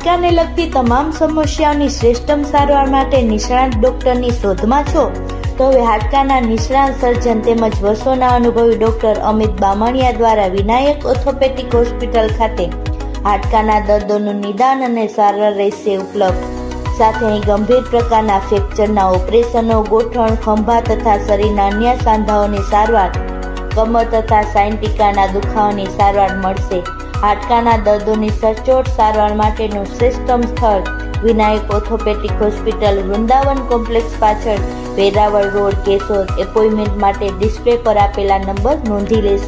હાડકાને લગતી તમામ સમસ્યાઓની શ્રેષ્ઠતમ સારવાર માટે નિષ્ણાત ડોક્ટરની શોધમાં છો તો હવે હાડકાના નિષ્ણાત સર્જન તેમજ વર્ષોના અનુભવી ડોક્ટર અમિત બામણિયા દ્વારા વિનાયક ઓર્થોપેડિક હોસ્પિટલ ખાતે હાડકાના દર્દોનું નિદાન અને સારવાર રહેશે ઉપલબ્ધ. સાથે અહીં ગંભીર પ્રકારના ફ્રેક્ચરના ઓપરેશનો, ગોઠણ, ખંભા તથા શરીરના અન્ય સાંધાઓની સારવાર, કમર તથા સાયન્ટિકાના દુખાવાની સારવાર મળશે. હાડકાના દર્દોની સચોટ સારવાર માટેનું શ્રેષ્ઠતમ સ્થળ Vinayak orthopaedic hospital, Vrindavan complex પાછળ, વેરાવળ રોડ, કેશોદ. એપોઇન્ટમેન્ટ માટે ડિસ્પ્લે પર આપેલા નંબર નોંધી લેશો.